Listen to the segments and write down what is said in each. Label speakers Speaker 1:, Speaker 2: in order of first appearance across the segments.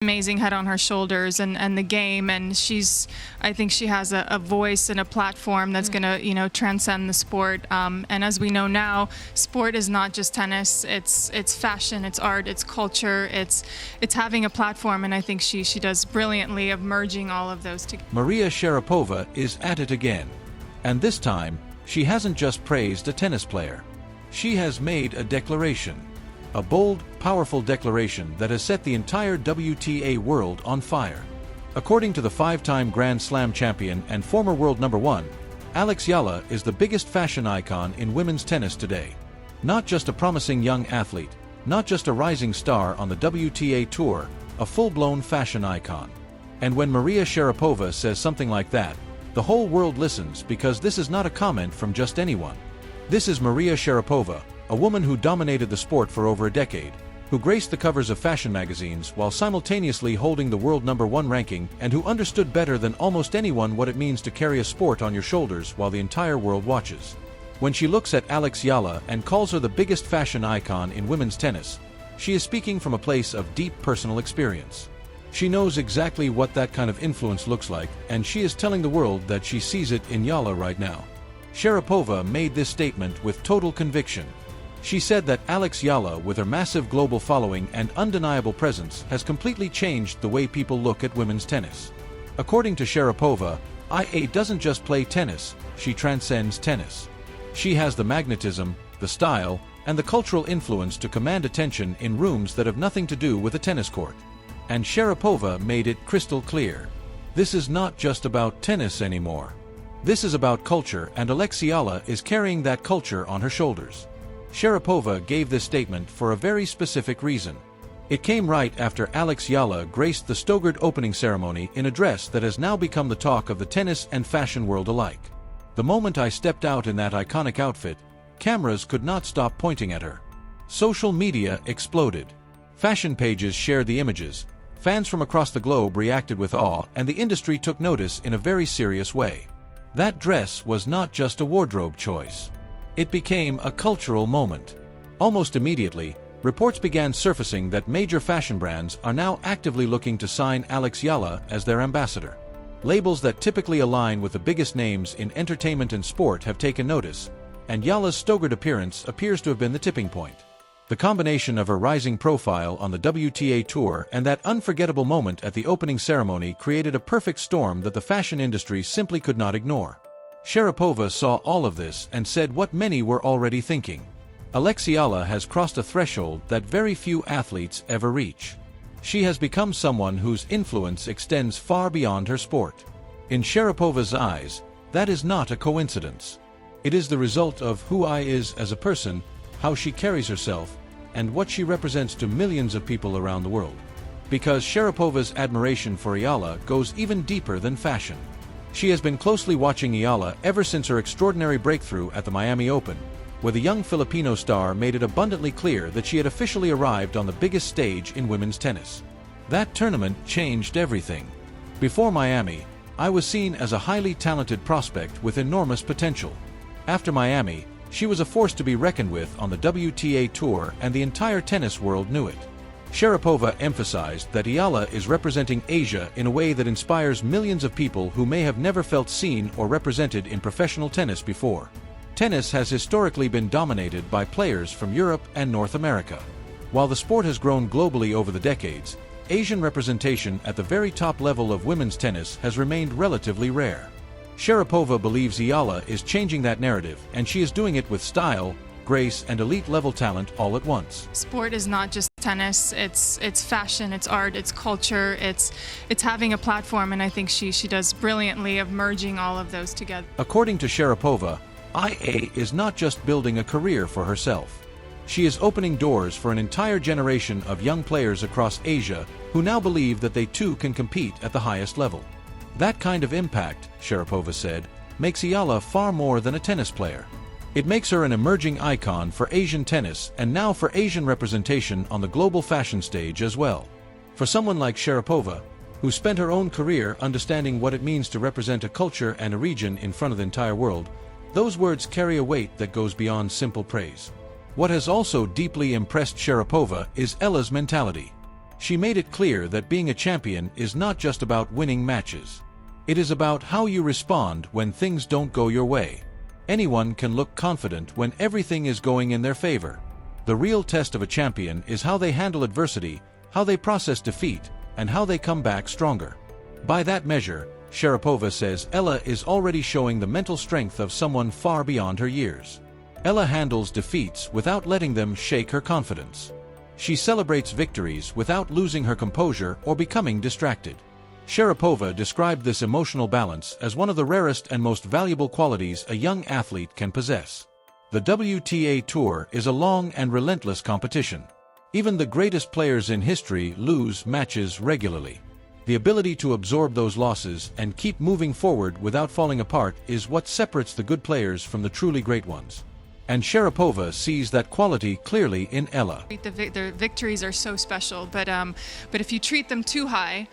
Speaker 1: amazing head on her shoulders and the game, and I think she has a voice and a platform that's going to transcend the sport, and as we know now, sport is not just tennis. It's fashion, it's art, it's culture, it's having a platform, and I think she does brilliantly of merging all of those together.
Speaker 2: Maria Sharapova is at it again, and this time she hasn't just praised a tennis player. She has made a declaration. A bold, powerful declaration that has set the entire WTA world on fire. According to the five-time Grand Slam champion and former world number one, Alex Eala is the biggest fashion icon in women's tennis today. Not just a promising young athlete, not just a rising star on the WTA tour, a full-blown fashion icon. And when Maria Sharapova says something like that, the whole world listens, because this is not a comment from just anyone. This is Maria Sharapova, a woman who dominated the sport for over a decade, who graced the covers of fashion magazines while simultaneously holding the world number one ranking, and who understood better than almost anyone what it means to carry a sport on your shoulders while the entire world watches. When she looks at Alex Eala and calls her the biggest fashion icon in women's tennis, she is speaking from a place of deep personal experience. She knows exactly what that kind of influence looks like, and she is telling the world that she sees it in Eala right now. Sharapova made this statement with total conviction. She said that Alex Eala, with her massive global following and undeniable presence, has completely changed the way people look at women's tennis. According to Sharapova, IA doesn't just play tennis, she transcends tennis. She has the magnetism, the style, and the cultural influence to command attention in rooms that have nothing to do with a tennis court. And Sharapova made it crystal clear. This is not just about tennis anymore. This is about culture, and Alex Eala is carrying that culture on her shoulders. Sharapova gave this statement for a very specific reason. It came right after Alex Eala graced the Stuttgart opening ceremony in a dress that has now become the talk of the tennis and fashion world alike. The moment I stepped out in that iconic outfit, cameras could not stop pointing at her. Social media exploded. Fashion pages shared the images, fans from across the globe reacted with awe, and the industry took notice in a very serious way. That dress was not just a wardrobe choice. It became a cultural moment. Almost immediately, reports began surfacing that major fashion brands are now actively looking to sign Alex Eala as their ambassador. Labels that typically align with the biggest names in entertainment and sport have taken notice, and Eala's Stuttgart appearance appears to have been the tipping point. The combination of her rising profile on the WTA tour and that unforgettable moment at the opening ceremony created a perfect storm that the fashion industry simply could not ignore. Sharapova saw all of this and said what many were already thinking. Alex Eala has crossed a threshold that very few athletes ever reach. She has become someone whose influence extends far beyond her sport. In Sharapova's eyes, that is not a coincidence. It is the result of who I is as a person, how she carries herself, and what she represents to millions of people around the world. Because Sharapova's admiration for Eala goes even deeper than fashion. She has been closely watching Eala ever since her extraordinary breakthrough at the Miami Open, where the young Filipino star made it abundantly clear that she had officially arrived on the biggest stage in women's tennis. That tournament changed everything. Before Miami, I was seen as a highly talented prospect with enormous potential. After Miami, she was a force to be reckoned with on the WTA tour, and the entire tennis world knew it. Sharapova emphasized that Eala is representing Asia in a way that inspires millions of people who may have never felt seen or represented in professional tennis before. Tennis has historically been dominated by players from Europe and North America. While the sport has grown globally over the decades, Asian representation at the very top level of women's tennis has remained relatively rare. Sharapova believes Eala is changing that narrative, and she is doing it with style, grace, and elite-level talent all at once.
Speaker 1: Sport is not just tennis. It's fashion, it's art, it's culture, it's having a platform, and I think she does brilliantly of merging all of those together.
Speaker 2: According to Sharapova, IA is not just building a career for herself. She is opening doors for an entire generation of young players across Asia who now believe that they too can compete at the highest level. That kind of impact, Sharapova said, makes Eala far more than a tennis player. It makes her an emerging icon for Asian tennis, and now for Asian representation on the global fashion stage as well. For someone like Sharapova, who spent her own career understanding what it means to represent a culture and a region in front of the entire world, those words carry a weight that goes beyond simple praise. What has also deeply impressed Sharapova is Eala's mentality. She made it clear that being a champion is not just about winning matches. It is about how you respond when things don't go your way. Anyone can look confident when everything is going in their favor. The real test of a champion is how they handle adversity, how they process defeat, and how they come back stronger. By that measure, Sharapova says Eala is already showing the mental strength of someone far beyond her years. Eala handles defeats without letting them shake her confidence. She celebrates victories without losing her composure or becoming distracted. Sharapova described this emotional balance as one of the rarest and most valuable qualities a young athlete can possess. The WTA Tour is a long and relentless competition. Even the greatest players in history lose matches regularly. The ability to absorb those losses and keep moving forward without falling apart is what separates the good players from the truly great ones. And Sharapova sees that quality clearly in Eala.
Speaker 1: The victories are so special, but if you treat them too high,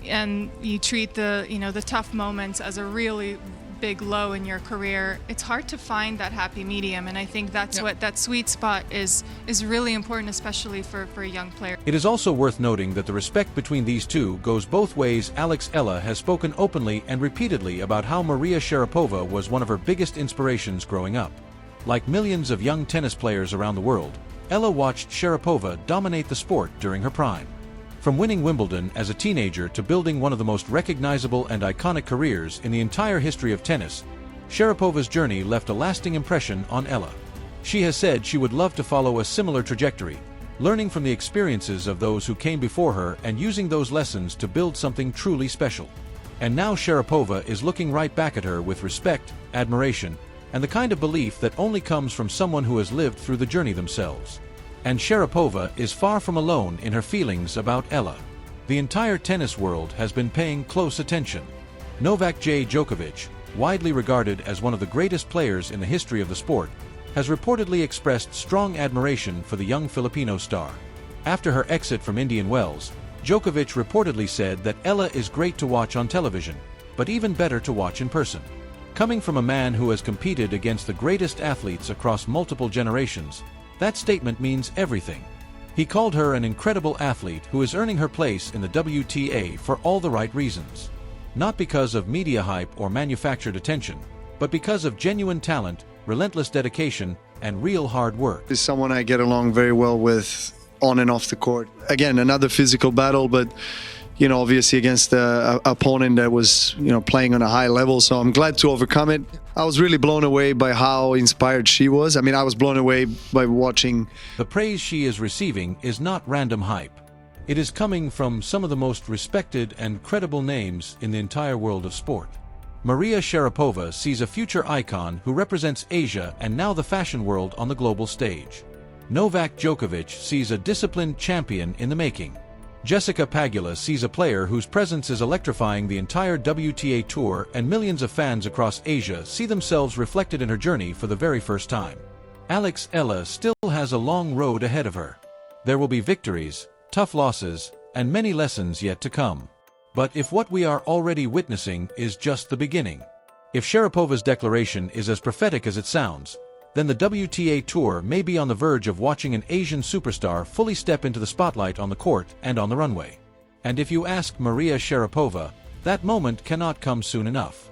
Speaker 1: and you treat the tough moments as a really big low in your career, it's hard to find that happy medium, and I think that's what that sweet spot is really important, especially for a young player.
Speaker 2: It is also worth noting that the respect between these two goes both ways. Alex Eala has spoken openly and repeatedly about how Maria Sharapova was one of her biggest inspirations growing up. Like millions of young tennis players around the world, Eala watched Sharapova dominate the sport during her prime. From winning Wimbledon as a teenager to building one of the most recognizable and iconic careers in the entire history of tennis, Sharapova's journey left a lasting impression on Eala. She has said she would love to follow a similar trajectory, learning from the experiences of those who came before her and using those lessons to build something truly special. And now Sharapova is looking right back at her with respect, admiration, and the kind of belief that only comes from someone who has lived through the journey themselves. And Sharapova is far from alone in her feelings about Eala. The entire tennis world has been paying close attention. Novak Djokovic, widely regarded as one of the greatest players in the history of the sport, has reportedly expressed strong admiration for the young Filipino star. After her exit from Indian Wells, Djokovic reportedly said that Eala is great to watch on television, but even better to watch in person. Coming from a man who has competed against the greatest athletes across multiple generations, that statement means everything. He called her an incredible athlete who is earning her place in the WTA for all the right reasons. Not because of media hype or manufactured attention, but because of genuine talent, relentless dedication, and real hard work.
Speaker 3: He's someone I get along very well with on and off the court. Again, another physical battle, but obviously against an opponent that was, playing on a high level. So I'm glad to overcome it. I was really blown away by how inspired she was. I mean, I was blown away by watching.
Speaker 2: The praise she is receiving is not random hype. It is coming from some of the most respected and credible names in the entire world of sport. Maria Sharapova sees a future icon who represents Asia and now the fashion world on the global stage. Novak Djokovic sees a disciplined champion in the making. Jessica Pegula sees a player whose presence is electrifying the entire WTA Tour, and millions of fans across Asia see themselves reflected in her journey for the very first time. Alex Eala still has a long road ahead of her. There will be victories, tough losses, and many lessons yet to come. But if what we are already witnessing is just the beginning, if Sharapova's declaration is as prophetic as it sounds, then the WTA Tour may be on the verge of watching an Asian superstar fully step into the spotlight on the court and on the runway. And if you ask Maria Sharapova, that moment cannot come soon enough.